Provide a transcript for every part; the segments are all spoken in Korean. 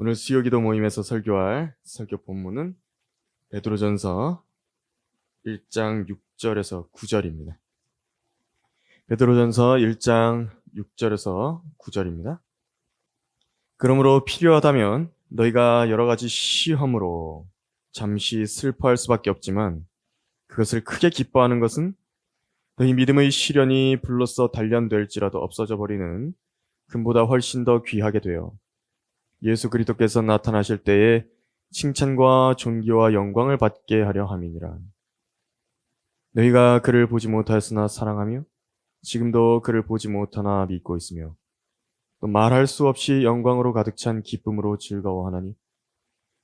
오늘 수요기도 모임에서 설교할 설교 본문은 베드로전서 1장 6절에서 9절입니다. 베드로전서 1장 6절에서 9절입니다. 그러므로 필요하다면 너희가 여러 가지 시험으로 잠시 슬퍼할 수밖에 없지만 그것을 크게 기뻐하는 것은 너희 믿음의 시련이 불로써 단련될지라도 없어져 버리는 금보다 훨씬 더 귀하게 되어 예수 그리스도께서 나타나실 때에 칭찬과 존귀와 영광을 받게 하려 함이니라. 너희가 그를 보지 못하였으나 사랑하며 지금도 그를 보지 못하나 믿고 있으며 또 말할 수 없이 영광으로 가득 찬 기쁨으로 즐거워하나니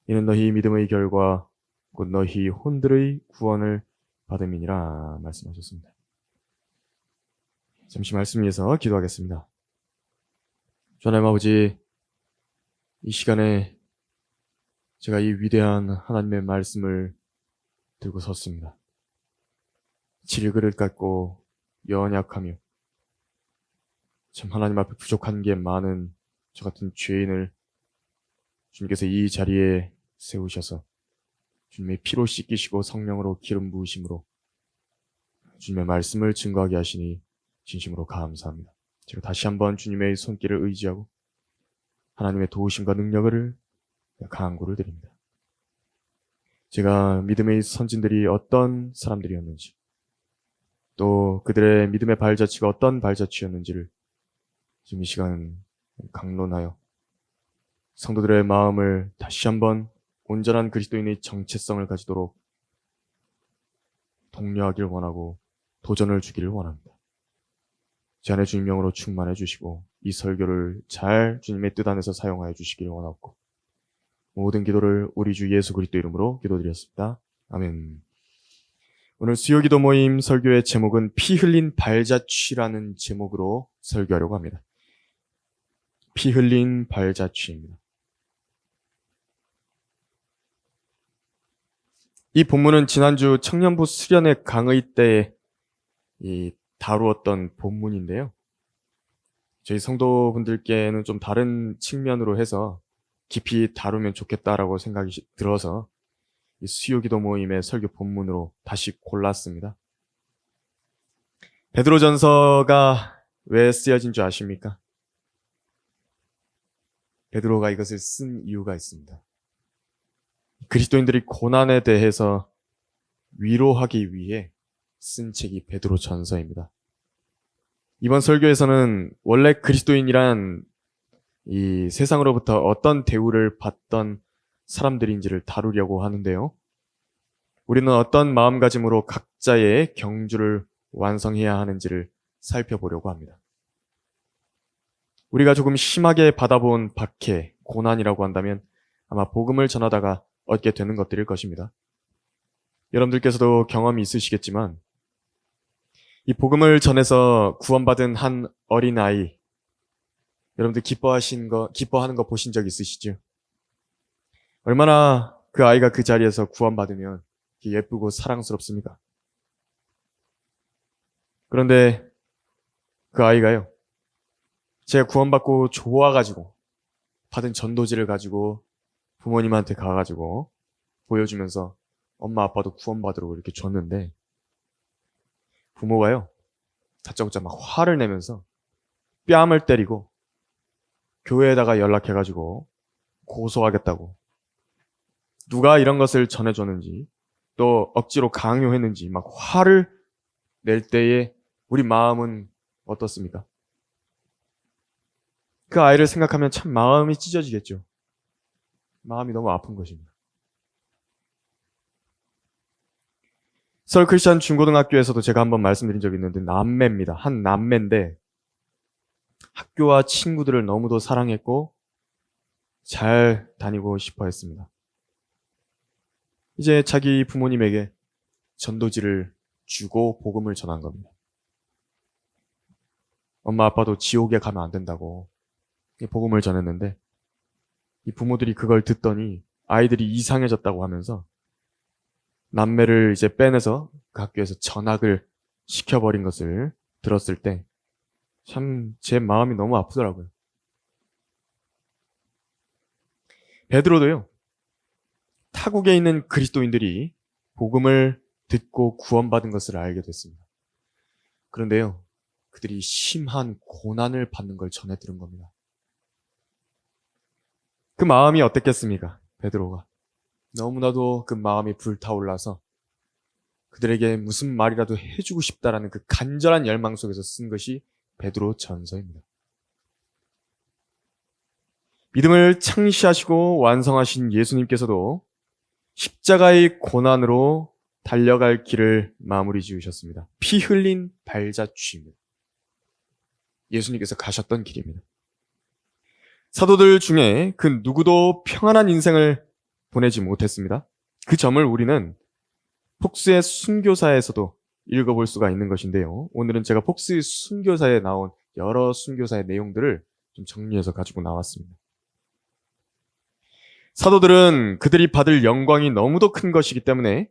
이는 너희 믿음의 결과 곧 너희 혼들의 구원을 받음이니라 말씀하셨습니다. 잠시 말씀 위해서 기도하겠습니다. 하나님 아버지, 이 시간에 제가 이 위대한 하나님의 말씀을 들고 섰습니다. 질그릇 같고 연약하며 참 하나님 앞에 부족한 게 많은 저 같은 죄인을 주님께서 이 자리에 세우셔서 주님의 피로 씻기시고 성령으로 기름 부으심으로 주님의 말씀을 증거하게 하시니 진심으로 감사합니다. 제가 다시 한번 주님의 손길을 의지하고 하나님의 도우심과 능력을 간구를 드립니다. 제가 믿음의 선진들이 어떤 사람들이었는지 또 그들의 믿음의 발자취가 어떤 발자취였는지를 지금 이 시간 강론하여 성도들의 마음을 다시 한번 온전한 그리스도인의 정체성을 가지도록 독려하길 원하고 도전을 주기를 원합니다. 제 안에 주님 영으로 충만해 주시고 이 설교를 잘 주님의 뜻 안에서 사용하여 주시기를 원하고 모든 기도를 우리 주 예수 그리스도 이름으로 기도드렸습니다. 아멘. 오늘 수요기도 모임 설교의 제목은 피 흘린 발자취라는 제목으로 설교하려고 합니다. 피 흘린 발자취입니다. 이 본문은 지난주 청년부 수련회 강의 때 다루었던 본문인데요. 저희 성도분들께는 좀 다른 측면으로 해서 깊이 다루면 좋겠다라고 생각이 들어서 이 수요기도 모임의 설교 본문으로 다시 골랐습니다. 베드로전서가 왜 쓰여진 줄 아십니까? 베드로가 이것을 쓴 이유가 있습니다. 그리스도인들이 고난에 대해서 위로하기 위해 쓴 책이 베드로전서입니다. 이번 설교에서는 원래 그리스도인이란 이 세상으로부터 어떤 대우를 받던 사람들인지를 다루려고 하는데요. 우리는 어떤 마음가짐으로 각자의 경주를 완성해야 하는지를 살펴보려고 합니다. 우리가 조금 심하게 받아본 박해, 고난이라고 한다면 아마 복음을 전하다가 얻게 되는 것들일 것입니다. 여러분들께서도 경험이 있으시겠지만 이 복음을 전해서 구원받은 한 어린아이, 여러분들 기뻐하는 거 보신 적 있으시죠? 얼마나 그 아이가 그 자리에서 구원받으면 예쁘고 사랑스럽습니까? 그런데 그 아이가요, 제가 구원받고 좋아가지고 받은 전도지를 가지고 부모님한테 가가지고 보여주면서 엄마 아빠도 구원받으라고 이렇게 줬는데 부모가요 다짜고짜 막 화를 내면서 뺨을 때리고 교회에다가 연락해가지고 고소하겠다고, 누가 이런 것을 전해줬는지 또 억지로 강요했는지 막 화를 낼 때에 우리 마음은 어떻습니까? 그 아이를 생각하면 참 마음이 찢어지겠죠. 마음이 너무 아픈 것입니다. 서울 크리스천 중고등학교에서도 제가 한번 말씀드린 적이 있는데 남매입니다. 한 남매인데 학교와 친구들을 너무도 사랑했고 잘 다니고 싶어 했습니다. 이제 자기 부모님에게 전도지를 주고 복음을 전한 겁니다. 엄마 아빠도 지옥에 가면 안 된다고 복음을 전했는데 이 부모들이 그걸 듣더니 아이들이 이상해졌다고 하면서 남매를 이제 빼내서 그 학교에서 전학을 시켜버린 것을 들었을 때 참 제 마음이 너무 아프더라고요. 베드로도요, 타국에 있는 그리스도인들이 복음을 듣고 구원받은 것을 알게 됐습니다. 그런데요, 그들이 심한 고난을 받는 걸 전해 들은 겁니다. 그 마음이 어땠겠습니까? 베드로가. 너무나도 그 마음이 불타올라서 그들에게 무슨 말이라도 해주고 싶다라는 그 간절한 열망 속에서 쓴 것이 베드로 전서입니다. 믿음을 창시하시고 완성하신 예수님께서도 십자가의 고난으로 달려갈 길을 마무리 지으셨습니다. 피 흘린 발자취입니다. 예수님께서 가셨던 길입니다. 사도들 중에 그 누구도 평안한 인생을 보내지 못했습니다. 그 점을 우리는 폭스의 순교사에서도 읽어볼 수가 있는 것인데요. 오늘은 제가 폭스의 순교사에 나온 여러 순교사의 내용들을 좀 정리해서 가지고 나왔습니다. 사도들은 그들이 받을 영광이 너무도 큰 것이기 때문에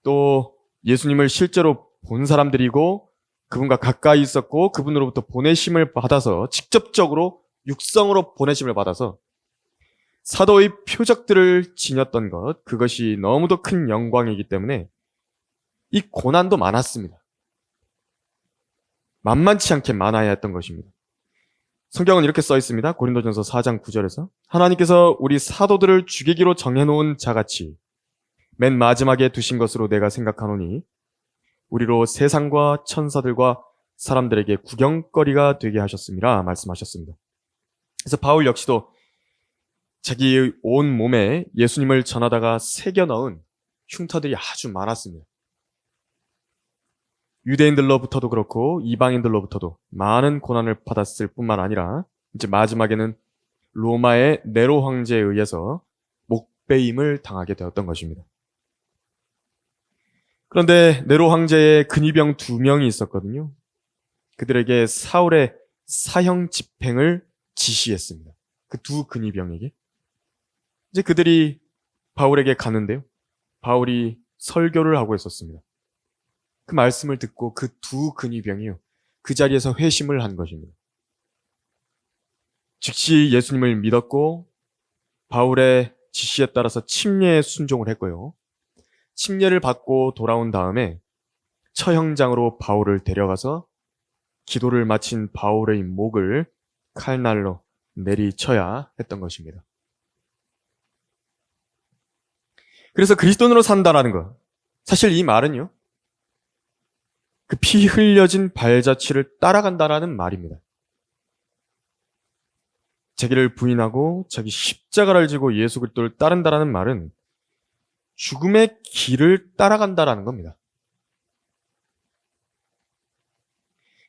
또 예수님을 실제로 본 사람들이고 그분과 가까이 있었고 그분으로부터 보내심을 받아서 직접적으로 육성으로 보내심을 받아서 사도의 표적들을 지녔던 것, 그것이 너무도 큰 영광이기 때문에 이 고난도 많았습니다. 만만치 않게 많아야 했던 것입니다. 성경은 이렇게 써 있습니다. 고린도전서 4장 9절에서 하나님께서 우리 사도들을 죽이기로 정해놓은 자같이 맨 마지막에 두신 것으로 내가 생각하노니 우리로 세상과 천사들과 사람들에게 구경거리가 되게 하셨음이라 말씀하셨습니다. 그래서 바울 역시도 자기 온 몸에 예수님을 전하다가 새겨 넣은 흉터들이 아주 많았습니다. 유대인들로부터도 그렇고 이방인들로부터도 많은 고난을 받았을 뿐만 아니라 이제 마지막에는 로마의 네로 황제에 의해서 목베임을 당하게 되었던 것입니다. 그런데 네로 황제의 근위병 2명이 있었거든요. 그들에게 사울의 사형 집행을 지시했습니다. 그 두 근위병에게. 이제 그들이 바울에게 가는데요. 바울이 설교를 하고 있었습니다. 그 말씀을 듣고 그 두 근위병이요, 그 자리에서 회심을 한 것입니다. 즉시 예수님을 믿었고 바울의 지시에 따라서 침례에 순종을 했고요. 침례를 받고 돌아온 다음에 처형장으로 바울을 데려가서 기도를 마친 바울의 목을 칼날로 내리쳐야 했던 것입니다. 그래서 그리스도인으로 산다라는 것, 사실 이 말은요, 그 피 흘려진 발자취를 따라간다라는 말입니다. 자기를 부인하고 자기 십자가를 지고 예수 그리스도를 따른다라는 말은 죽음의 길을 따라간다라는 겁니다.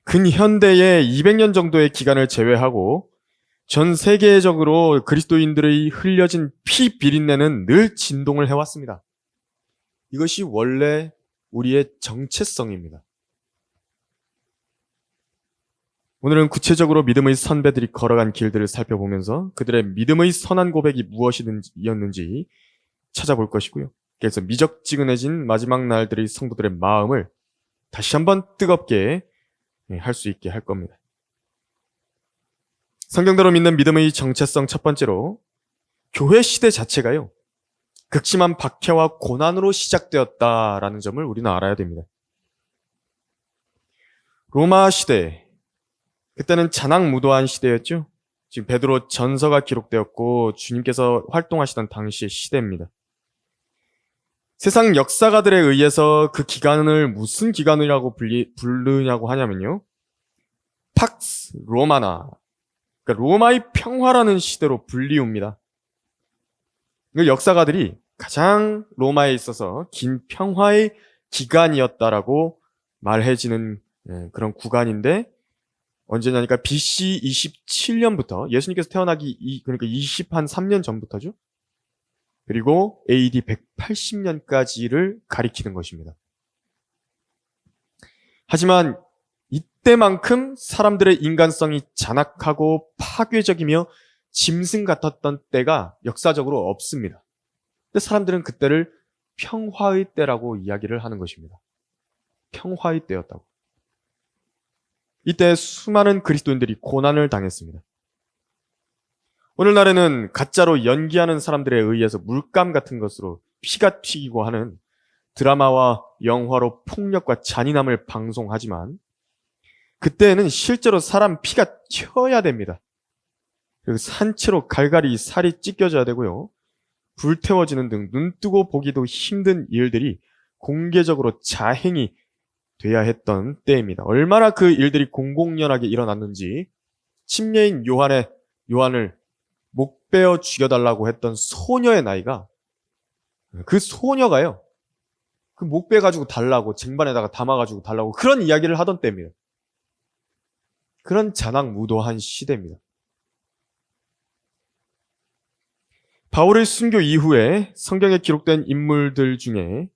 근현대의 200년 정도의 기간을 제외하고 전 세계적으로 그리스도인들의 흘려진 피 비린내는 늘 진동을 해왔습니다. 이것이 원래 우리의 정체성입니다. 오늘은 구체적으로 믿음의 선배들이 걸어간 길들을 살펴보면서 그들의 믿음의 선한 고백이 무엇이었는지 찾아볼 것이고요. 그래서 미적지근해진 마지막 날들의 성도들의 마음을 다시 한번 뜨겁게 할 수 있게 할 겁니다. 성경대로 믿는 믿음의 정체성 첫 번째로, 교회 시대 자체가요, 극심한 박해와 고난으로 시작되었다라는 점을 우리는 알아야 됩니다. 로마 시대, 그때는 잔악무도한 시대였죠. 지금 베드로 전서가 기록되었고 주님께서 활동하시던 당시의 시대입니다. 세상 역사가들에 의해서 그 기간을 무슨 기간이라고 부르냐고 하냐면요, 팍스 로마나, 그러니까 로마의 평화라는 시대로 불리웁니다. 역사가들이 가장 로마에 있어서 긴 평화의 기간이었다라고 말해지는 그런 구간인데, 언제냐니까 BC 27년부터 예수님께서 태어나기 그러니까 23년 전부터죠. 그리고 AD 180년까지를 가리키는 것입니다. 하지만 이때만큼 사람들의 인간성이 잔악하고 파괴적이며 짐승 같았던 때가 역사적으로 없습니다. 근데 사람들은 그때를 평화의 때라고 이야기를 하는 것입니다. 평화의 때였다고. 이때 수많은 그리스도인들이 고난을 당했습니다. 오늘날에는 가짜로 연기하는 사람들에 의해서 물감 같은 것으로 피가 튀기고 하는 드라마와 영화로 폭력과 잔인함을 방송하지만 그때는 실제로 사람 피가 튀어야 됩니다. 그리고 산채로 갈갈이 살이 찢겨져야 되고요. 불태워지는 등 눈뜨고 보기도 힘든 일들이 공개적으로 자행이 돼야 했던 때입니다. 얼마나 그 일들이 공공연하게 일어났는지 침례인 요한을 목 베어 죽여달라고 했던 소녀의 나이가 그 소녀가요. 그 목 베가지고 달라고 쟁반에다가 담아가지고 달라고 그런 이야기를 하던 때입니다. 그런 잔악무도한 시대입니다. 바울의 순교 이후에 성경에 기록된 인물들 중에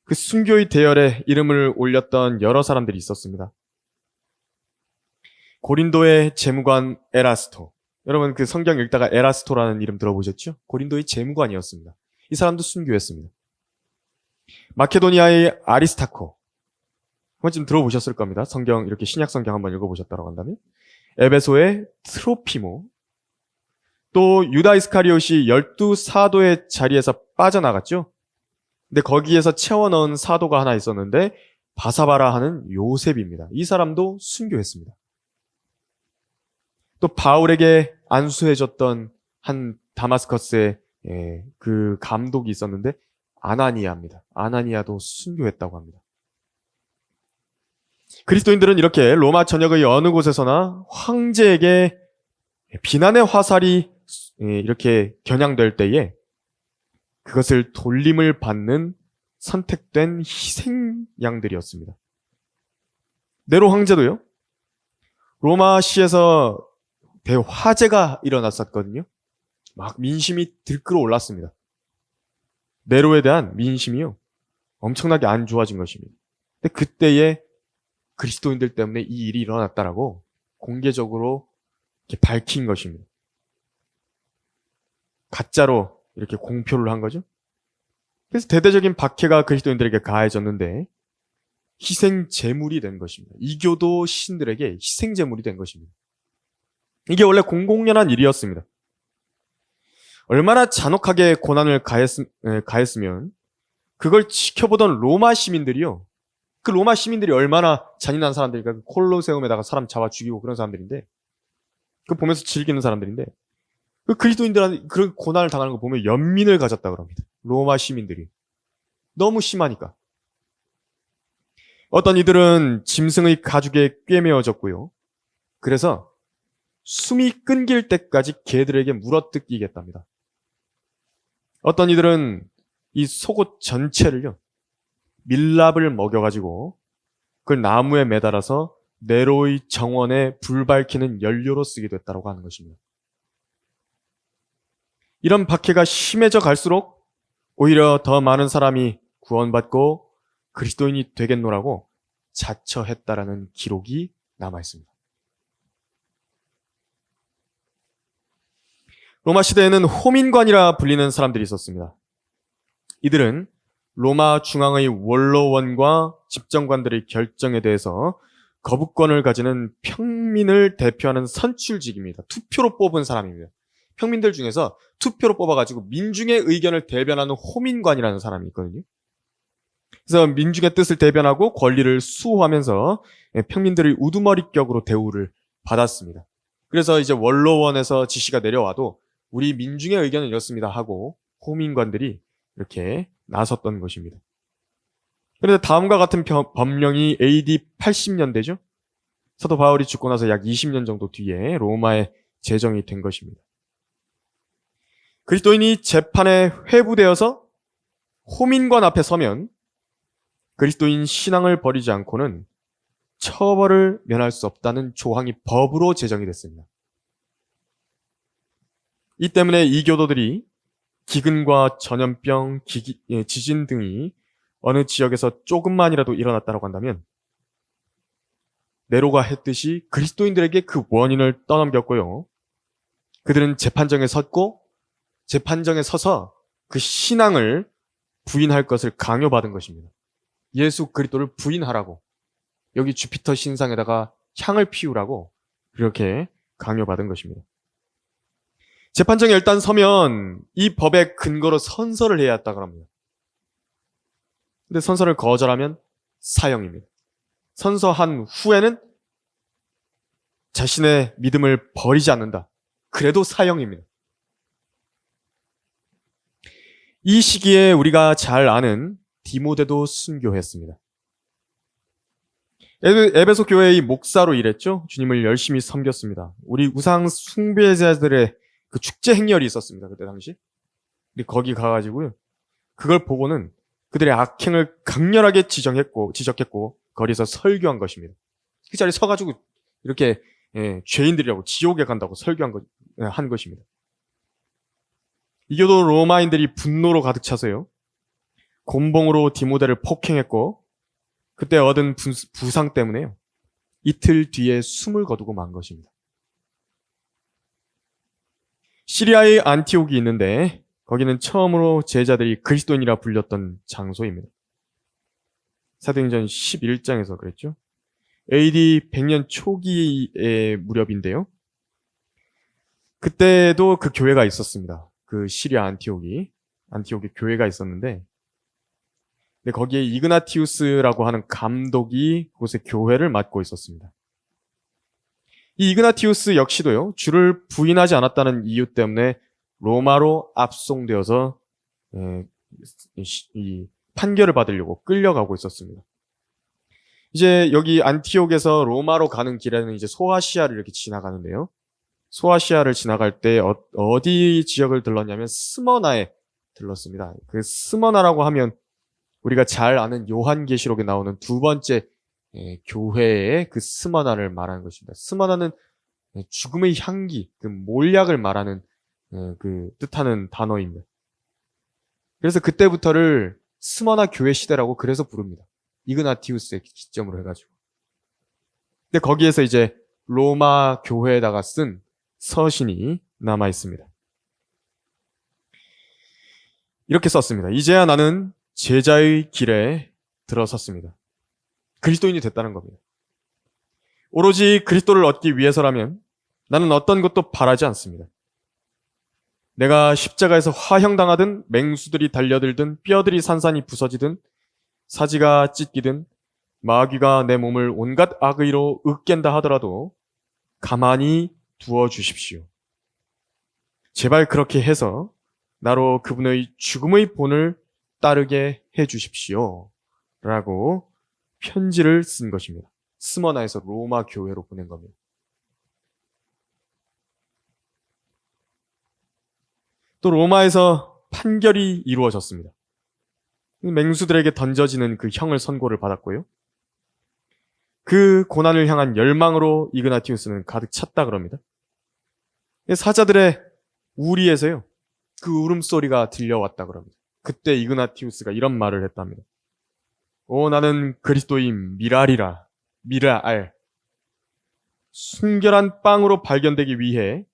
그 순교의 대열에 이름을 올렸던 여러 사람들이 있었습니다. 고린도의 재무관 에라스토. 여러분 그 성경 읽다가 에라스토라는 이름 들어보셨죠? 고린도의 재무관이었습니다. 이 사람도 순교했습니다. 마케도니아의 아리스타코. 한 번쯤 들어보셨을 겁니다. 성경 이렇게 신약 성경 한번 읽어보셨다고 한다면. 에베소의 트로피모. 또 유다 이스카리옷이 12사도의 자리에서 빠져나갔죠. 근데 거기에서 채워 넣은 사도가 하나 있었는데 바사바라 하는 요셉입니다. 이 사람도 순교했습니다. 또 바울에게 안수해줬던 한 다마스커스의 그 감독이 있었는데 아나니아입니다. 아나니아도 순교했다고 합니다. 그리스도인들은 이렇게 로마 전역의 어느 곳에서나 황제에게 비난의 화살이 이렇게 겨냥될 때에 그것을 돌림을 받는 선택된 희생양들이었습니다. 네로 황제도요. 로마시에서 대화재가 일어났었거든요. 막 민심이 들끓어 올랐습니다. 네로에 대한 민심이요. 엄청나게 안 좋아진 것입니다. 근데 그때에 그리스도인들 때문에 이 일이 일어났다라고 공개적으로 이렇게 밝힌 것입니다. 가짜로 이렇게 공표를 한 거죠. 그래서 대대적인 박해가 그리스도인들에게 가해졌는데 희생 제물이 된 것입니다. 이교도 신들에게 희생 제물이 된 것입니다. 이게 원래 공공연한 일이었습니다. 얼마나 잔혹하게 고난을 가했으면 그걸 지켜보던 로마 시민들이요. 그 로마 시민들이 얼마나 잔인한 사람들이니까 그 콜로세움에다가 사람 잡아 죽이고 그런 사람들인데 그 보면서 즐기는 사람들인데 그 그리스도인들한테 그런 고난을 당하는 거 보면 연민을 가졌다고 합니다. 로마 시민들이. 너무 심하니까. 어떤 이들은 짐승의 가죽에 꿰매어졌고요. 그래서 숨이 끊길 때까지 개들에게 물어뜯기겠답니다. 어떤 이들은 이 속옷 전체를요. 밀랍을 먹여가지고 그걸 나무에 매달아서 네로의 정원에 불 밝히는 연료로 쓰기도 했다고 하는 것입니다. 이런 박해가 심해져 갈수록 오히려 더 많은 사람이 구원받고 그리스도인이 되겠노라고 자처했다라는 기록이 남아있습니다. 로마 시대에는 호민관이라 불리는 사람들이 있었습니다. 이들은 로마 중앙의 원로원과 집정관들의 결정에 대해서 거부권을 가지는 평민을 대표하는 선출직입니다. 투표로 뽑은 사람입니다. 평민들 중에서 투표로 뽑아가지고 민중의 의견을 대변하는 호민관이라는 사람이 있거든요. 그래서 민중의 뜻을 대변하고 권리를 수호하면서 평민들의 우두머리격으로 대우를 받았습니다. 그래서 이제 원로원에서 지시가 내려와도 우리 민중의 의견은 이렇습니다 하고 호민관들이 이렇게 나섰던 것입니다. 그런데 다음과 같은 법령이 AD 80년대죠. 사도 바울이 죽고 나서 약 20년 정도 뒤에 로마에 제정이 된 것입니다. 그리스도인이 재판에 회부되어서 호민관 앞에 서면 그리스도인 신앙을 버리지 않고는 처벌을 면할 수 없다는 조항이 법으로 제정이 됐습니다. 이 때문에 이교도들이 기근과 전염병, 지진 등이 어느 지역에서 조금만이라도 일어났다고 한다면 네로가 했듯이 그리스도인들에게 그 원인을 떠넘겼고요. 그들은 재판정에 섰고 재판정에 서서 그 신앙을 부인할 것을 강요받은 것입니다. 예수 그리스도를 부인하라고 여기 주피터 신상에다가 향을 피우라고 그렇게 강요받은 것입니다. 재판정에 일단 서면 이 법의 근거로 선서를 해야 했다고 합니다. 근데 선서를 거절하면 사형입니다. 선서한 후에는 자신의 믿음을 버리지 않는다. 그래도 사형입니다. 이 시기에 우리가 잘 아는 디모데도 순교했습니다. 에베소 교회의 목사로 일했죠. 주님을 열심히 섬겼습니다. 우리 우상 숭배자들의 그 축제 행렬이 있었습니다. 그때 당시. 근데 거기 가가지고요. 그걸 보고는 그들의 악행을 강렬하게 지적했고 거리에서 설교한 것입니다. 그 자리에 서가지고 이렇게 죄인들이라고 지옥에 간다고 한 것입니다. 이교도 로마인들이 분노로 가득 차서요. 곤봉으로 디모데를 폭행했고 그때 얻은 부상 때문에요. 이틀 뒤에 숨을 거두고 만 것입니다. 시리아의 안티옥이 있는데 거기는 처음으로 제자들이 그리스도인이라 불렸던 장소입니다. 사도행전 11장에서 그랬죠. AD 100년 초기의 무렵인데요. 그때도 그 교회가 있었습니다. 그 시리아 안티옥에 교회가 있었는데 근데 거기에 이그나티우스라고 하는 감독이 그곳에 교회를 맡고 있었습니다. 이 이그나티우스 역시도요, 주를 부인하지 않았다는 이유 때문에 로마로 압송되어서 이 판결을 받으려고 끌려가고 있었습니다. 이제 여기 안티옥에서 로마로 가는 길에는 이제 소아시아를 이렇게 지나가는데요. 소아시아를 지나갈 때 어디 지역을 들렀냐면 스머나에 들렀습니다. 그 스머나라고 하면 우리가 잘 아는 요한계시록에 나오는 두 번째 교회의 그 스머나를 말하는 것입니다. 스머나는 죽음의 향기, 그 몰약을 말하는 그 뜻하는 단어입니다. 그래서 그때부터를 스머나 교회 시대라고 그래서 부릅니다. 이그나티우스의 기점으로 해가지고. 근데 거기에서 이제 로마 교회에다가 쓴 서신이 남아 있습니다. 이렇게 썼습니다. 이제야 나는 제자의 길에 들어섰습니다. 그리스도인이 됐다는 겁니다. 오로지 그리스도를 얻기 위해서라면 나는 어떤 것도 바라지 않습니다. 내가 십자가에서 화형당하든 맹수들이 달려들든 뼈들이 산산이 부서지든 사지가 찢기든 마귀가 내 몸을 온갖 악의로 으깬다 하더라도 가만히 두어 주십시오. 제발 그렇게 해서 나로 그분의 죽음의 본을 따르게 해 주십시오. 라고 편지를 쓴 것입니다. 스머나에서 로마 교회로 보낸 겁니다. 또 로마에서 판결이 이루어졌습니다. 맹수들에게 던져지는 그 형을 선고를 받았고요. 그 고난을 향한 열망으로 이그나티우스는 가득 찼다 그럽니다. 사자들의 우리에서요, 그 울음소리가 들려왔다 그럽니다. 그때 이그나티우스가 이런 말을 했답니다. 나는 그리스도인 미라알. 순결한 빵으로 발견되기 위해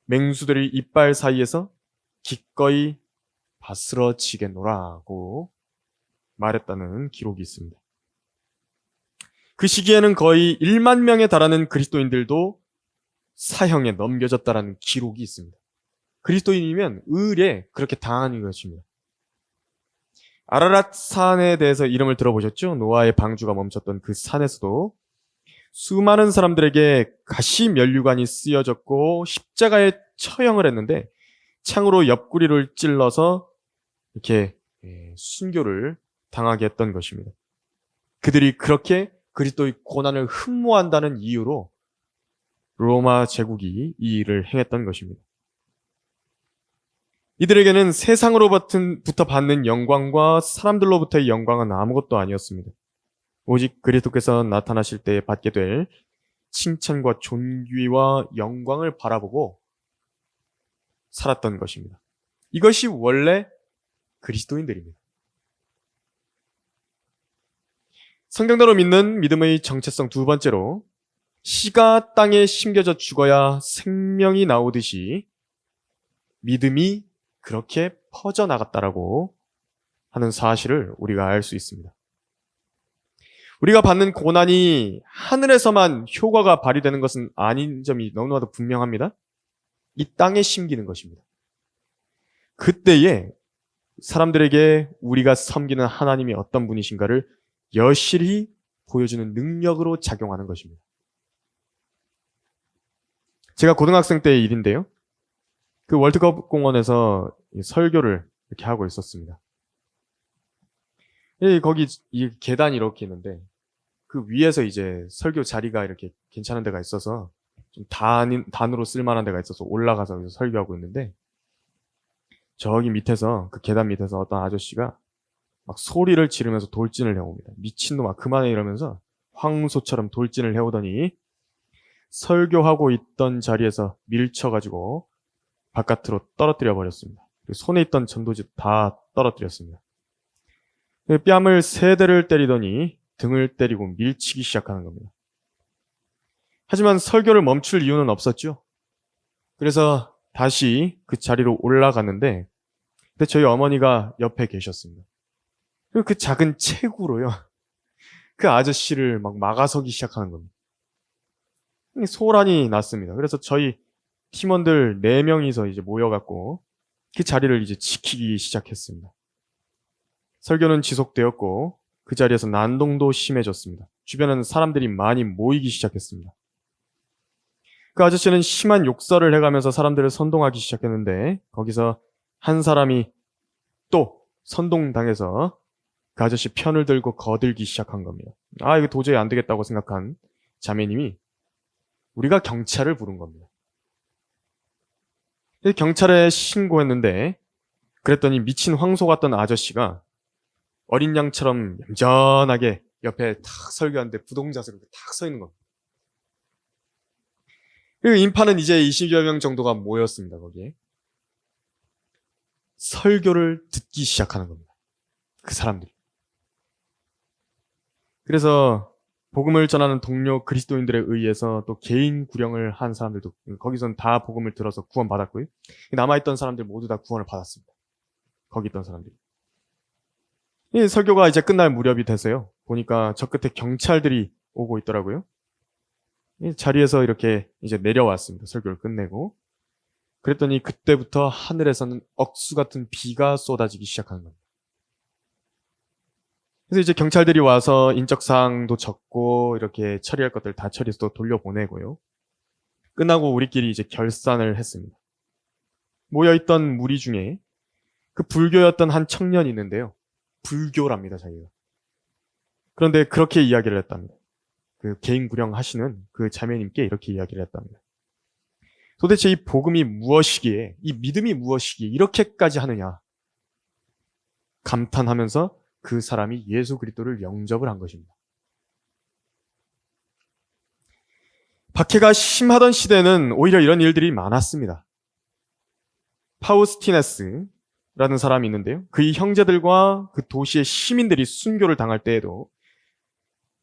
맹수들의 이빨 사이에서 기꺼이 바스러지겠노라고 말했다는 기록이 있습니다. 그 시기에는 거의 1만 명에 달하는 그리스도인들도 사형에 넘겨졌다라는 기록이 있습니다. 그리스도인이면 을에 그렇게 당하는 것입니다. 아라랏 산에 대해서 이름을 들어보셨죠? 노아의 방주가 멈췄던 그 산에서도 수많은 사람들에게 가시 면류관이 쓰여졌고 십자가에 처형을 했는데 창으로 옆구리를 찔러서 이렇게 순교를 당하게 했던 것입니다. 그들이 그렇게 그리스도의 고난을 흠모한다는 이유로 로마 제국이 이 일을 행했던 것입니다. 이들에게는 세상으로부터 받는 영광과 사람들로부터의 영광은 아무것도 아니었습니다. 오직 그리스도께서 나타나실 때 받게 될 칭찬과 존귀와 영광을 바라보고 살았던 것입니다. 이것이 원래 그리스도인들입니다. 성경대로 믿는 믿음의 정체성 두 번째로, 씨가 땅에 심겨져 죽어야 생명이 나오듯이 믿음이 그렇게 퍼져나갔다라고 하는 사실을 우리가 알 수 있습니다. 우리가 받는 고난이 하늘에서만 효과가 발휘되는 것은 아닌 점이 너무나도 분명합니다. 이 땅에 심기는 것입니다. 그때에 사람들에게 우리가 섬기는 하나님이 어떤 분이신가를 여실히 보여주는 능력으로 작용하는 것입니다. 제가 고등학생 때의 일인데요. 그 월드컵 공원에서 설교를 이렇게 하고 있었습니다. 거기 이 계단이 이렇게 있는데 그 위에서 이제 설교 자리가 이렇게 괜찮은 데가 있어서 좀 단으로 쓸만한 데가 있어서 올라가서 여기서 설교하고 있는데 저기 밑에서 그 계단 밑에서 어떤 아저씨가 막 소리를 지르면서 돌진을 해옵니다. 미친놈아 그만해 이러면서 황소처럼 돌진을 해오더니 설교하고 있던 자리에서 밀쳐가지고 바깥으로 떨어뜨려 버렸습니다. 손에 있던 전도지 다 떨어뜨렸습니다. 뺨을 3대를 때리더니 등을 때리고 밀치기 시작하는 겁니다. 하지만 설교를 멈출 이유는 없었죠. 그래서 다시 그 자리로 올라갔는데 근데 저희 어머니가 옆에 계셨습니다. 그리고 그 작은 체구로요. 그 아저씨를 막 막아서기 시작하는 겁니다. 소란이 났습니다. 그래서 저희 팀원들 4명이서 이제 모여갖고 그 자리를 이제 지키기 시작했습니다. 설교는 지속되었고 그 자리에서 난동도 심해졌습니다. 주변에는 사람들이 많이 모이기 시작했습니다. 그 아저씨는 심한 욕설을 해가면서 사람들을 선동하기 시작했는데 거기서 한 사람이 또 선동당해서 그 아저씨 편을 들고 거들기 시작한 겁니다. 이거 도저히 안 되겠다고 생각한 자매님이 우리가 경찰을 부른 겁니다. 경찰에 신고했는데 그랬더니 미친 황소 같던 아저씨가 어린 양처럼 얌전하게 옆에 탁 설교하는데 부동자세로 탁 서 있는 겁니다. 그리고 인파는 이제 20여 명 정도가 모였습니다. 거기에 설교를 듣기 시작하는 겁니다. 그 사람들이. 그래서 복음을 전하는 동료 그리스도인들에 의해서 또 개인 구령을 한 사람들도 거기선 다 복음을 들어서 구원받았고요. 남아있던 사람들 모두 다 구원을 받았습니다. 거기 있던 사람들이. 이 설교가 이제 끝날 무렵이 돼서요. 보니까 저 끝에 경찰들이 오고 있더라고요. 이 자리에서 이렇게 이제 내려왔습니다. 설교를 끝내고. 그랬더니 그때부터 하늘에서는 억수 같은 비가 쏟아지기 시작하는 겁니다. 그래서 이제 경찰들이 와서 인적사항도 적고 이렇게 처리할 것들 다 처리해서 또 돌려보내고요. 끝나고 우리끼리 이제 결산을 했습니다. 모여있던 무리 중에 그 불교였던 한 청년이 있는데요. 불교랍니다, 자기가. 그런데 그렇게 이야기를 했답니다. 그 개인 구령 하시는 그 자매님께 이렇게 이야기를 했답니다. 도대체 이 복음이 무엇이기에, 이 믿음이 무엇이기에 이렇게까지 하느냐. 감탄하면서 그 사람이 예수 그리스도를 영접을 한 것입니다. 박해가 심하던 시대는 오히려 이런 일들이 많았습니다. 파우스티네스라는 사람이 있는데요. 그의 형제들과 그 도시의 시민들이 순교를 당할 때에도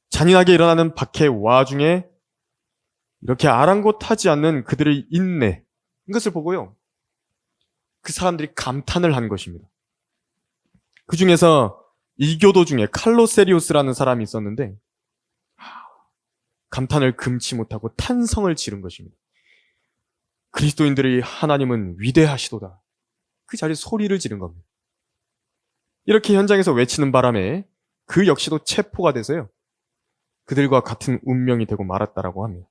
잔인하게 일어나는 박해 와중에 이렇게 아랑곳하지 않는 그들의 인내, 이것을 보고요. 그 사람들이 감탄을 한 것입니다. 그 중에서 이교도 중에 칼로세리우스라는 사람이 있었는데 감탄을 금치 못하고 탄성을 지른 것입니다. 그리스도인들의 하나님은 위대하시도다. 그 자리에 소리를 지른 겁니다. 이렇게 현장에서 외치는 바람에 그 역시도 체포가 돼서요. 그들과 같은 운명이 되고 말았다라고 합니다.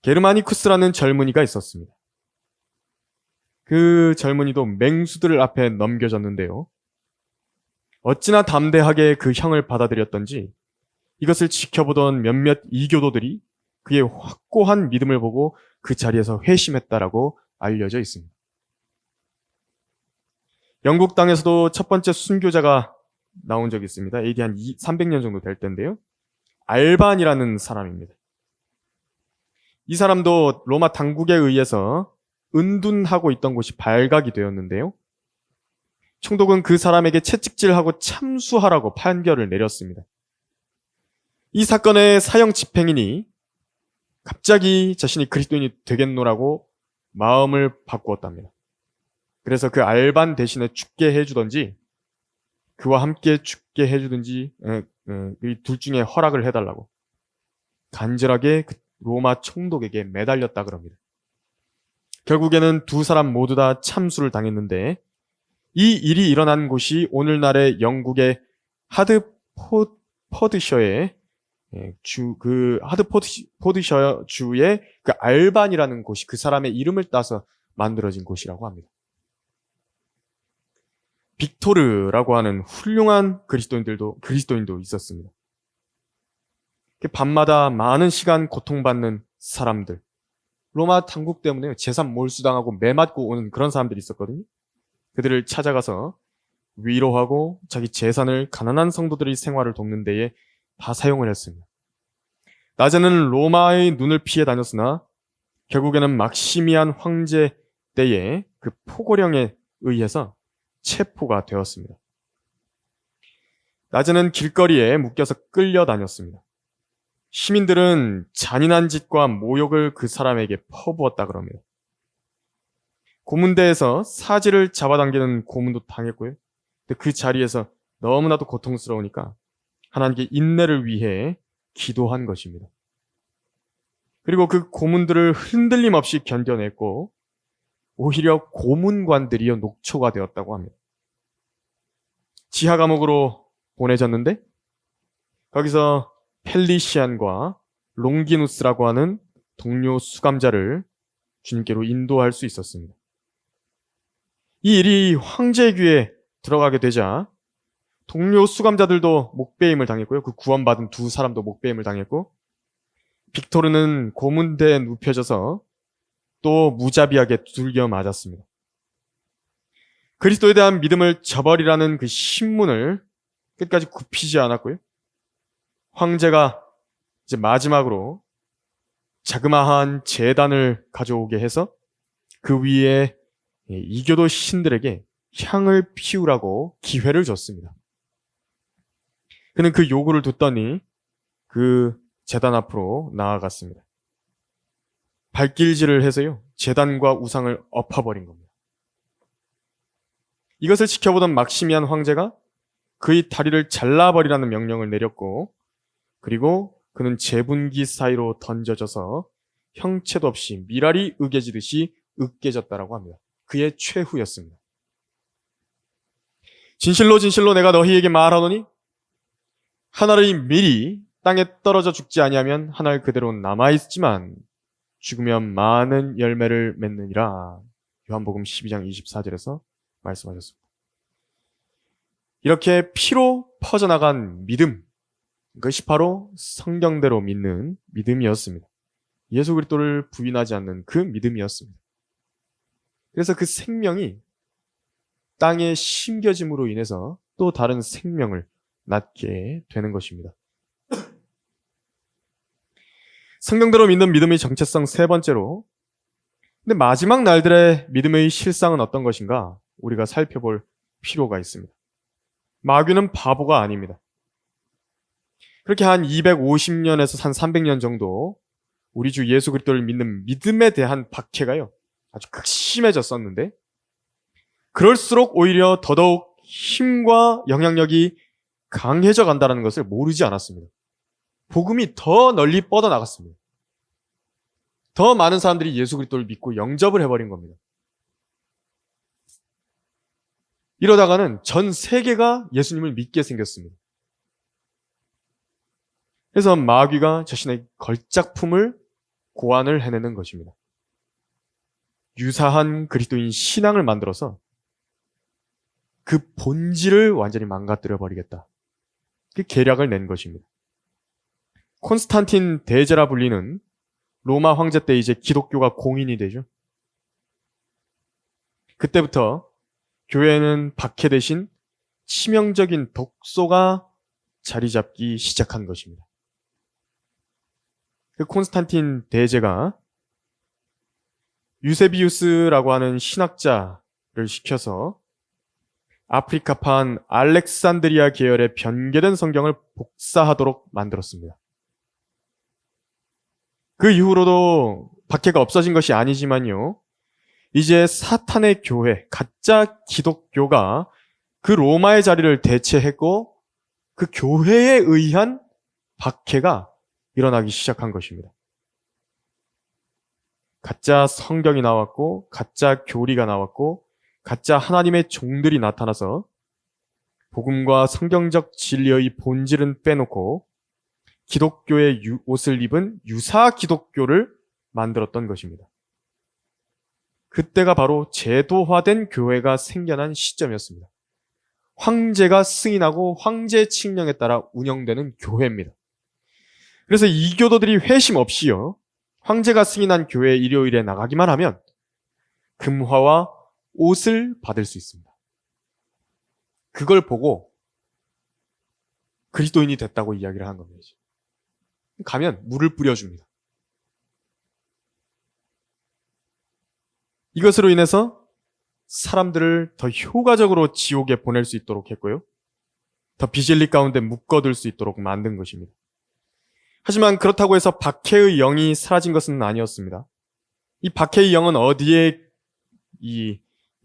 게르마니쿠스라는 젊은이가 있었습니다. 그 젊은이도 맹수들 앞에 넘겨졌는데요. 어찌나 담대하게 그 형을 받아들였던지 이것을 지켜보던 몇몇 이교도들이 그의 확고한 믿음을 보고 그 자리에서 회심했다라고 알려져 있습니다. 영국 땅에서도 첫 번째 순교자가 나온 적이 있습니다. AD 한 300년 정도 될 때인데요. 알반이라는 사람입니다. 이 사람도 로마 당국에 의해서 은둔하고 있던 곳이 발각이 되었는데요. 총독은 그 사람에게 채찍질하고 참수하라고 판결을 내렸습니다. 이 사건의 사형 집행인이 갑자기 자신이 그리스도인이 되겠노라고 마음을 바꾸었답니다. 그래서 그 알반 대신에 죽게 해주든지 그와 함께 죽게 해주든지 이 둘 중에 허락을 해달라고 간절하게 그 로마 총독에게 매달렸다 그럽니다. 결국에는 두 사람 모두 다 참수를 당했는데 이 일이 일어난 곳이 오늘날의 영국의 하드포드셔의 하드포드셔 주의 그 알반이라는 곳이 그 사람의 이름을 따서 만들어진 곳이라고 합니다. 빅토르라고 하는 훌륭한 그리스도인도 있었습니다. 밤마다 많은 시간 고통받는 사람들, 로마 당국 때문에 재산 몰수당하고 매맞고 오는 그런 사람들이 있었거든요. 그들을 찾아가서 위로하고 자기 재산을 가난한 성도들의 생활을 돕는 데에 다 사용을 했습니다. 낮에는 로마의 눈을 피해 다녔으나 결국에는 막시미안 황제 때에 그 포고령에 의해서 체포가 되었습니다. 낮에는 길거리에 묶여서 끌려다녔습니다. 시민들은 잔인한 짓과 모욕을 그 사람에게 퍼부었다 그럽니다. 고문대에서 사지를 잡아당기는 고문도 당했고요. 근데 그 자리에서 너무나도 고통스러우니까 하나님께 인내를 위해 기도한 것입니다. 그리고 그 고문들을 흔들림 없이 견뎌냈고 오히려 고문관들이요 녹초가 되었다고 합니다. 지하 감옥으로 보내졌는데 거기서 펠리시안과 롱기누스라고 하는 동료 수감자를 주님께로 인도할 수 있었습니다. 이 일이 황제의 귀에 들어가게 되자 동료 수감자들도 목베임을 당했고요. 그 구원받은 두 사람도 목베임을 당했고 빅토르는 고문대에 눕혀져서 또 무자비하게 두들겨 맞았습니다. 그리스도에 대한 믿음을 저버리라는 그 신문을 끝까지 굽히지 않았고요. 황제가 이제 마지막으로 자그마한 제단을 가져오게 해서 그 위에 이교도 신들에게 향을 피우라고 기회를 줬습니다. 그는 그 요구를 듣더니 그 제단 앞으로 나아갔습니다. 발길질을 해서요, 제단과 우상을 엎어버린 겁니다. 이것을 지켜보던 막시미안 황제가 그의 다리를 잘라버리라는 명령을 내렸고, 그리고 그는 제분기 사이로 던져져서 형체도 없이 미랄이 으개지듯이 으깨졌다라고 합니다. 그의 최후였습니다. 진실로 진실로 내가 너희에게 말하노니 하늘의 밀이 땅에 떨어져 죽지 아니하면 하늘 그대로 남아있지만 죽으면 많은 열매를 맺느니라. 요한복음 12장 24절에서 말씀하셨습니다. 이렇게 피로 퍼져나간 믿음, 그것이 바로 성경대로 믿는 믿음이었습니다. 예수 그리스도를 부인하지 않는 그 믿음이었습니다. 그래서 그 생명이 땅에 심겨짐으로 인해서 또 다른 생명을 낳게 되는 것입니다. 성경대로 믿는 믿음의 정체성 세 번째로, 근데 마지막 날들의 믿음의 실상은 어떤 것인가 우리가 살펴볼 필요가 있습니다. 마귀는 바보가 아닙니다. 그렇게 한 250년에서 한 300년 정도 우리 주 예수 그리스도를 믿는 믿음에 대한 박해가요 아주 극심해졌었는데, 그럴수록 오히려 더더욱 힘과 영향력이 강해져 간다는 것을 모르지 않았습니다. 복음이 더 널리 뻗어나갔습니다. 더 많은 사람들이 예수 그리스도를 믿고 영접을 해버린 겁니다. 이러다가는 전 세계가 예수님을 믿게 생겼습니다. 그래서 마귀가 자신의 걸작품을 고안을 해내는 것입니다. 유사한 그리스도인 신앙을 만들어서 그 본질을 완전히 망가뜨려 버리겠다. 그 계략을 낸 것입니다. 콘스탄틴 대제라 불리는 로마 황제 때 이제 기독교가 공인이 되죠. 그때부터 교회에는 박해 대신 치명적인 독소가 자리 잡기 시작한 것입니다. 그 콘스탄틴 대제가 유세비우스라고 하는 신학자를 시켜서 아프리카판 알렉산드리아 계열의 변개된 성경을 복사하도록 만들었습니다. 그 이후로도 박해가 없어진 것이 아니지만요, 이제 사탄의 교회, 가짜 기독교가 그 로마의 자리를 대체했고 그 교회에 의한 박해가 일어나기 시작한 것입니다. 가짜 성경이 나왔고, 가짜 교리가 나왔고, 가짜 하나님의 종들이 나타나서 복음과 성경적 진리의 본질은 빼놓고 기독교의 옷을 입은 유사 기독교를 만들었던 것입니다. 그때가 바로 제도화된 교회가 생겨난 시점이었습니다. 황제가 승인하고 황제 칙령에 따라 운영되는 교회입니다. 그래서 이교도들이 회심 없이요, 황제가 승인한 교회 일요일에 나가기만 하면 금화와 옷을 받을 수 있습니다. 그걸 보고 그리스도인이 됐다고 이야기를 한 겁니다. 가면 물을 뿌려줍니다. 이것으로 인해서 사람들을 더 효과적으로 지옥에 보낼 수 있도록 했고요, 더 비진리 가운데 묶어둘 수 있도록 만든 것입니다. 하지만 그렇다고 해서 박해의 영이 사라진 것은 아니었습니다. 이 박해의 영은 어디에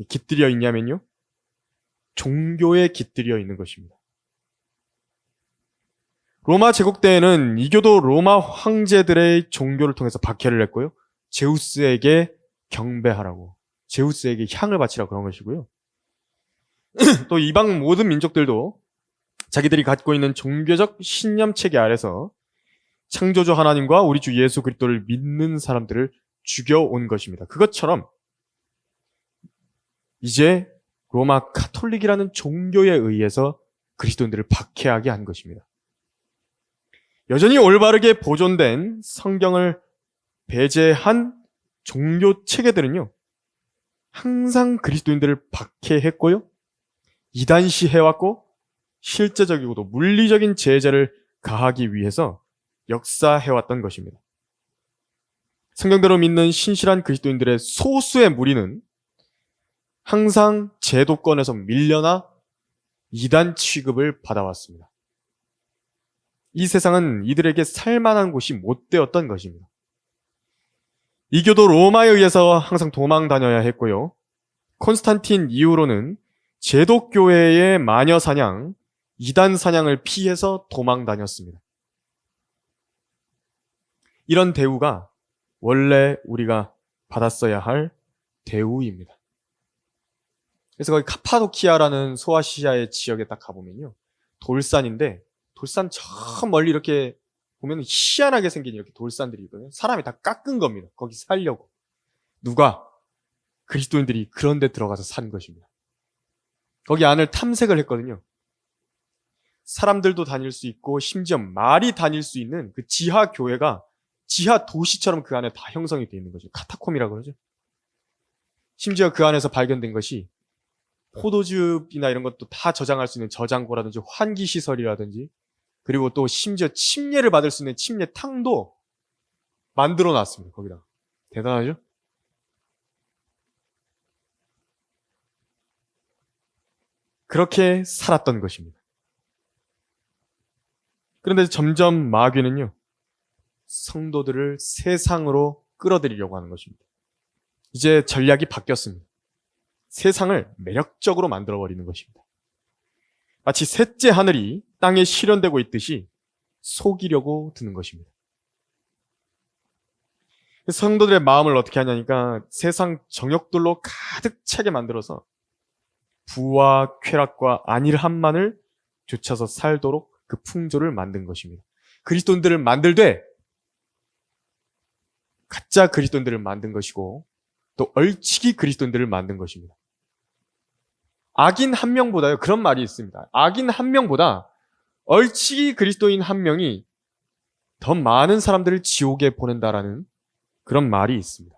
깃들여 있냐면요, 종교에 깃들여 있는 것입니다. 로마 제국 때에는 이교도 로마 황제들의 종교를 통해서 박해를 했고요, 제우스에게 경배하라고, 제우스에게 향을 바치라고 그런 것이고요. 또 이방 모든 민족들도 자기들이 갖고 있는 종교적 신념 체계 아래서 창조주 하나님과 우리 주 예수 그리스도를 믿는 사람들을 죽여온 것입니다. 그것처럼 이제 로마 카톨릭이라는 종교에 의해서 그리스도인들을 박해하게 한 것입니다. 여전히 올바르게 보존된 성경을 배제한 종교 체계들은요, 항상 그리스도인들을 박해했고요, 이단시해왔고, 실제적이고도 물리적인 제재를 가하기 위해서 역사해왔던 것입니다. 성경대로 믿는 신실한 그리스도인들의 소수의 무리는 항상 제도권에서 밀려나 이단 취급을 받아왔습니다. 이 세상은 이들에게 살만한 곳이 못 되었던 것입니다. 이교도 로마에 의해서 항상 도망 다녀야 했고요, 콘스탄틴 이후로는 제독교회의 마녀 사냥, 이단 사냥을 피해서 도망 다녔습니다. 이런 대우가 원래 우리가 받았어야 할 대우입니다. 그래서 거기 카파도키아라는 소아시아의 지역에 딱 가보면요, 돌산인데, 돌산 저 멀리 이렇게 보면 희한하게 생긴 이렇게 돌산들이 있거든요. 사람이 다 깎은 겁니다. 거기 살려고. 누가? 그리스도인들이 그런 데 들어가서 산 것입니다. 거기 안을 탐색을 했거든요. 사람들도 다닐 수 있고 심지어 말이 다닐 수 있는 그 지하 교회가 지하 도시처럼 그 안에 다 형성이 되어 있는 거죠. 카타콤이라고 그러죠. 심지어 그 안에서 발견된 것이 포도즙이나 이런 것도 다 저장할 수 있는 저장고라든지 환기시설이라든지, 그리고 또 심지어 침례를 받을 수 있는 침례탕도 만들어 놨습니다. 거기다. 대단하죠? 그렇게 살았던 것입니다. 그런데 점점 마귀는요, 성도들을 세상으로 끌어들이려고 하는 것입니다. 이제 전략이 바뀌었습니다. 세상을 매력적으로 만들어버리는 것입니다. 마치 셋째 하늘이 땅에 실현되고 있듯이 속이려고 드는 것입니다. 성도들의 마음을 어떻게 하냐니까 세상 정욕들로 가득 차게 만들어서 부와 쾌락과 안일함만을 좇아서 살도록 그 풍조를 만든 것입니다. 그리스도인들을 만들되 가짜 그리스도인들을 만든 것이고, 또 얼치기 그리스도인들을 만든 것입니다. 악인 한 명보다요, 그런 말이 있습니다. 악인 한 명보다 얼치기 그리스도인 한 명이 더 많은 사람들을 지옥에 보낸다라는 그런 말이 있습니다.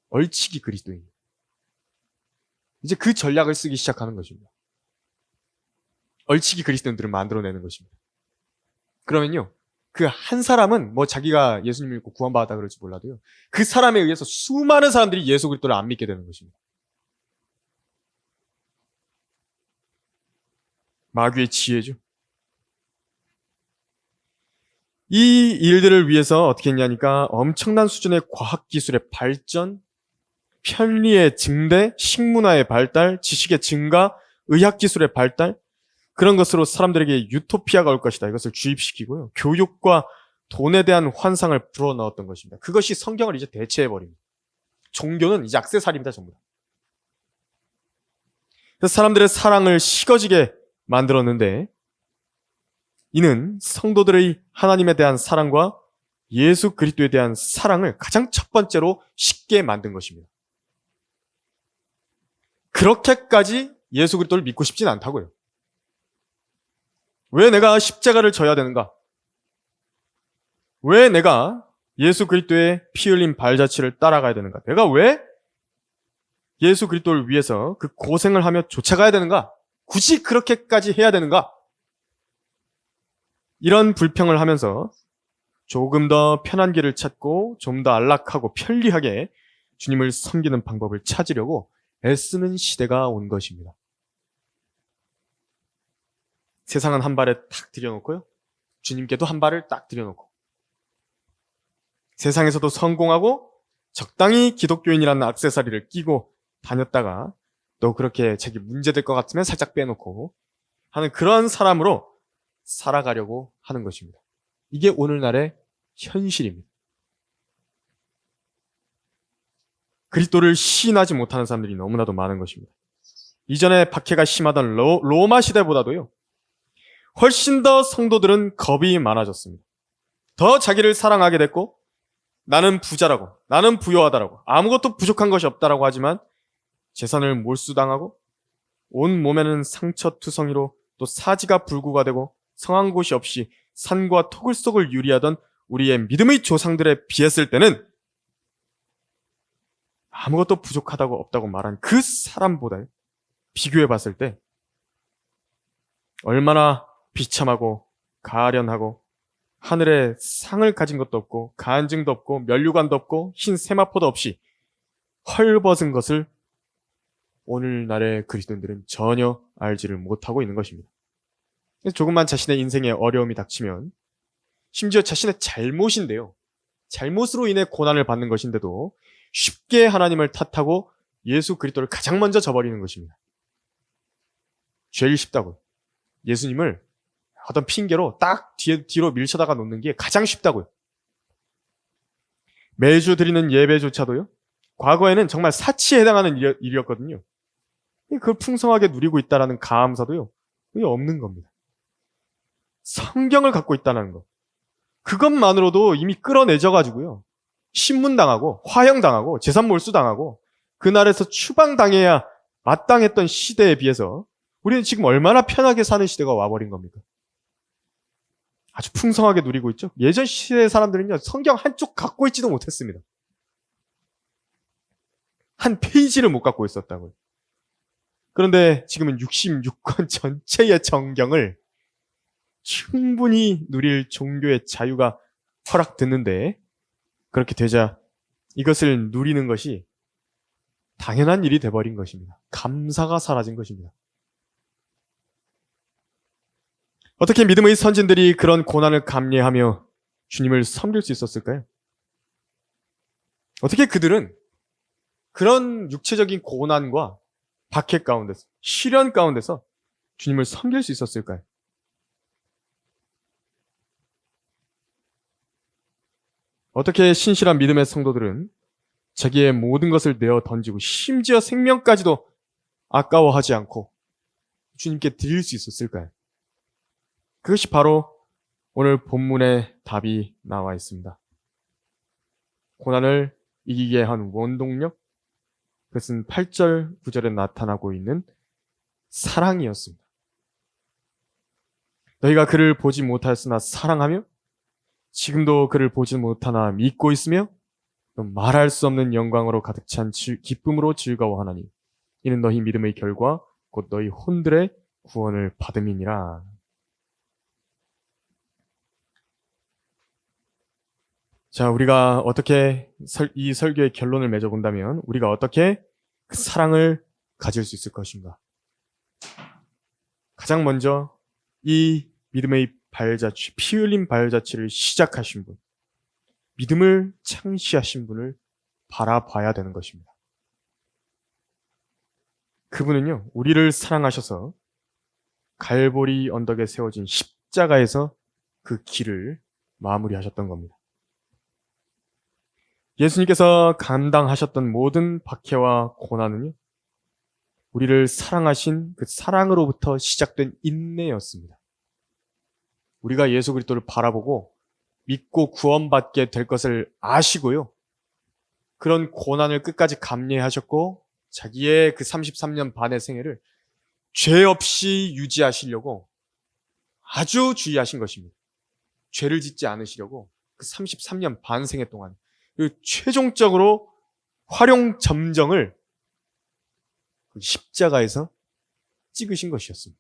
얼치기 그리스도인. 이제 그 전략을 쓰기 시작하는 것입니다. 얼치기 그리스도인들을 만들어내는 것입니다. 그러면요, 그 한 사람은 뭐 자기가 예수님 믿고 구원받았다 그럴지 몰라도요, 그 사람에 의해서 수많은 사람들이 예수 그리스도를 안 믿게 되는 것입니다. 마귀의 지혜죠. 이 일들을 위해서 어떻게 했냐니까 엄청난 수준의 과학기술의 발전, 편리의 증대, 식문화의 발달, 지식의 증가, 의학기술의 발달, 그런 것으로 사람들에게 유토피아가 올 것이다, 이것을 주입시키고요, 교육과 돈에 대한 환상을 불어넣었던 것입니다. 그것이 성경을 이제 대체해버립니다. 종교는 이제 액세서리입니다, 전부 다. 그래서 사람들의 사랑을 식어지게 만들었는데 이는 성도들의 하나님에 대한 사랑과 예수 그리스도에 대한 사랑을 가장 첫 번째로 식게 만든 것입니다. 그렇게까지 예수 그리스도를 믿고 싶진 않다고요. 왜 내가 십자가를 져야 되는가? 왜 내가 예수 그리스도의 피 흘린 발자취를 따라가야 되는가? 내가 왜 예수 그리스도를 위해서 그 고생을 하며 쫓아가야 되는가? 굳이 그렇게까지 해야 되는가? 이런 불평을 하면서 조금 더 편한 길을 찾고 좀 더 안락하고 편리하게 주님을 섬기는 방법을 찾으려고 애쓰는 시대가 온 것입니다. 세상은 한 발에 탁 들여놓고요. 주님께도 한 발을 딱 들여놓고 세상에서도 성공하고 적당히 기독교인이라는 액세서리를 끼고 다녔다가 또 그렇게 자기 문제될 것 같으면 살짝 빼놓고 하는 그런 사람으로 살아가려고 하는 것입니다. 이게 오늘날의 현실입니다. 그리스도를 시인하지 못하는 사람들이 너무나도 많은 것입니다. 이전에 박해가 심하던 로마 시대보다도요. 훨씬 더 성도들은 겁이 많아졌습니다. 더 자기를 사랑하게 됐고 나는 부자라고, 나는 부유하다라고, 아무것도 부족한 것이 없다라고 하지만 재산을 몰수당하고 온 몸에는 상처투성이로 또 사지가 불구가 되고 성한 곳이 없이 산과 토굴 속을 유리하던 우리의 믿음의 조상들에 비했을 때는 아무것도 부족하다고 없다고 말한 그 사람보다 비교해 봤을 때 얼마나 비참하고 가련하고 하늘에 상을 가진 것도 없고 간증도 없고 면류관도 없고 흰 세마포도 없이 헐벗은 것을 오늘날의 그리스도인들은 전혀 알지를 못하고 있는 것입니다. 조금만 자신의 인생에 어려움이 닥치면 심지어 자신의 잘못인데요. 잘못으로 인해 고난을 받는 것인데도 쉽게 하나님을 탓하고 예수 그리스도를 가장 먼저 저버리는 것입니다. 제일 쉽다고요. 예수님을 어떤 핑계로 딱 뒤로 밀쳐다가 놓는 게 가장 쉽다고요. 매주 드리는 예배조차도요. 과거에는 정말 사치에 해당하는 일이었거든요. 그걸 풍성하게 누리고 있다는 감사도요. 그게 없는 겁니다. 성경을 갖고 있다는 것. 그것만으로도 이미 끌어내져가지고요. 신문당하고 화형당하고 재산 몰수당하고 그날에서 추방당해야 마땅했던 시대에 비해서 우리는 지금 얼마나 편하게 사는 시대가 와버린 겁니까? 아주 풍성하게 누리고 있죠. 예전 시대의 사람들은요. 성경 한쪽 갖고 있지도 못했습니다. 한 페이지를 못 갖고 있었다고요. 그런데 지금은 66권 전체의 성경을 충분히 누릴 종교의 자유가 허락됐는데 그렇게 되자 이것을 누리는 것이 당연한 일이 돼버린 것입니다. 감사가 사라진 것입니다. 어떻게 믿음의 선진들이 그런 고난을 감내하며 주님을 섬길 수 있었을까요? 어떻게 그들은 그런 육체적인 고난과 박해 가운데서, 시련 가운데서 주님을 섬길 수 있었을까요? 어떻게 신실한 믿음의 성도들은 자기의 모든 것을 내어 던지고 심지어 생명까지도 아까워하지 않고 주님께 드릴 수 있었을까요? 그것이 바로 오늘 본문의 답이 나와 있습니다. 고난을 이기게 한 원동력, 그것은 8절, 9절에 나타나고 있는 사랑이었습니다. 너희가 그를 보지 못하였으나 사랑하며 지금도 그를 보지 못하나 믿고 있으며 말할 수 없는 영광으로 가득 찬 기쁨으로 즐거워하나니 이는 너희 믿음의 결과 곧 너희 혼들의 구원을 받음이니라. 자, 우리가 어떻게 이 설교의 결론을 맺어본다면 우리가 어떻게 그 사랑을 가질 수 있을 것인가? 가장 먼저 이 믿음의 발자취, 피 흘린 발자취를 시작하신 분, 믿음을 창시하신 분을 바라봐야 되는 것입니다. 그분은요, 우리를 사랑하셔서 갈보리 언덕에 세워진 십자가에서 그 길을 마무리하셨던 겁니다. 예수님께서 감당하셨던 모든 박해와 고난은요, 우리를 사랑하신 그 사랑으로부터 시작된 인내였습니다. 우리가 예수 그리스도를 바라보고 믿고 구원받게 될 것을 아시고요, 그런 고난을 끝까지 감내하셨고 자기의 그 33년 반의 생애를 죄 없이 유지하시려고 아주 주의하신 것입니다. 죄를 짓지 않으시려고 그 33년 반 생애 동안 그 최종적으로 활용 점정을 십자가에서 찍으신 것이었습니다.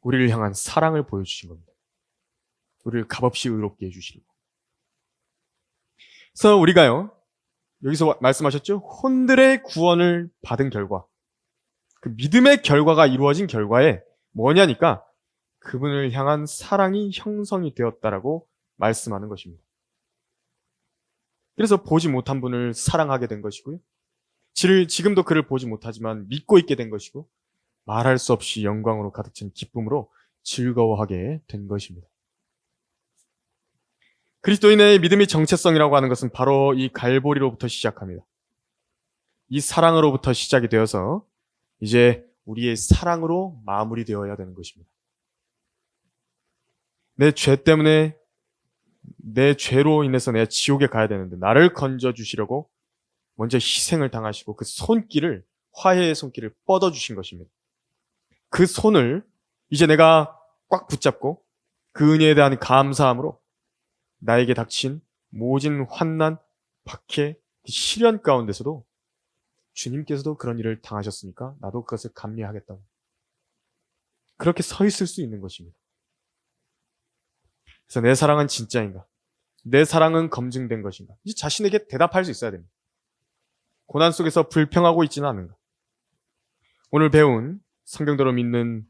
우리를 향한 사랑을 보여주신 겁니다. 우리를 값없이 의롭게 해주시려고. 그래서 우리가요, 여기서 말씀하셨죠? 혼들의 구원을 받은 결과, 그 믿음의 결과가 이루어진 결과에 뭐냐니까 그분을 향한 사랑이 형성이 되었다라고 말씀하는 것입니다. 그래서 보지 못한 분을 사랑하게 된 것이고요, 지금도 그를 보지 못하지만 믿고 있게 된 것이고, 말할 수 없이 영광으로 가득 찬 기쁨으로 즐거워하게 된 것입니다. 그리스도인의 믿음의 정체성이라고 하는 것은 바로 이 갈보리로부터 시작합니다. 이 사랑으로부터 시작이 되어서 이제 우리의 사랑으로 마무리되어야 되는 것입니다. 내 죄 때문에, 내 죄로 인해서 내가 지옥에 가야 되는데 나를 건져주시려고 먼저 희생을 당하시고 그 손길을, 화해의 손길을 뻗어주신 것입니다. 그 손을 이제 내가 꽉 붙잡고 그 은혜에 대한 감사함으로 나에게 닥친 모진 환난, 박해, 시련 가운데서도 주님께서도 그런 일을 당하셨으니까 나도 그것을 감내하겠다고, 그렇게 서 있을 수 있는 것입니다. 그래서 내 사랑은 진짜인가? 내 사랑은 검증된 것인가? 이제 자신에게 대답할 수 있어야 됩니다. 고난 속에서 불평하고 있지는 않은가? 오늘 배운 성경대로 믿는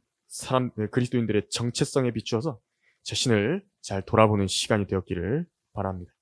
그리스도인들의 정체성에 비추어서 자신을 잘 돌아보는 시간이 되었기를 바랍니다.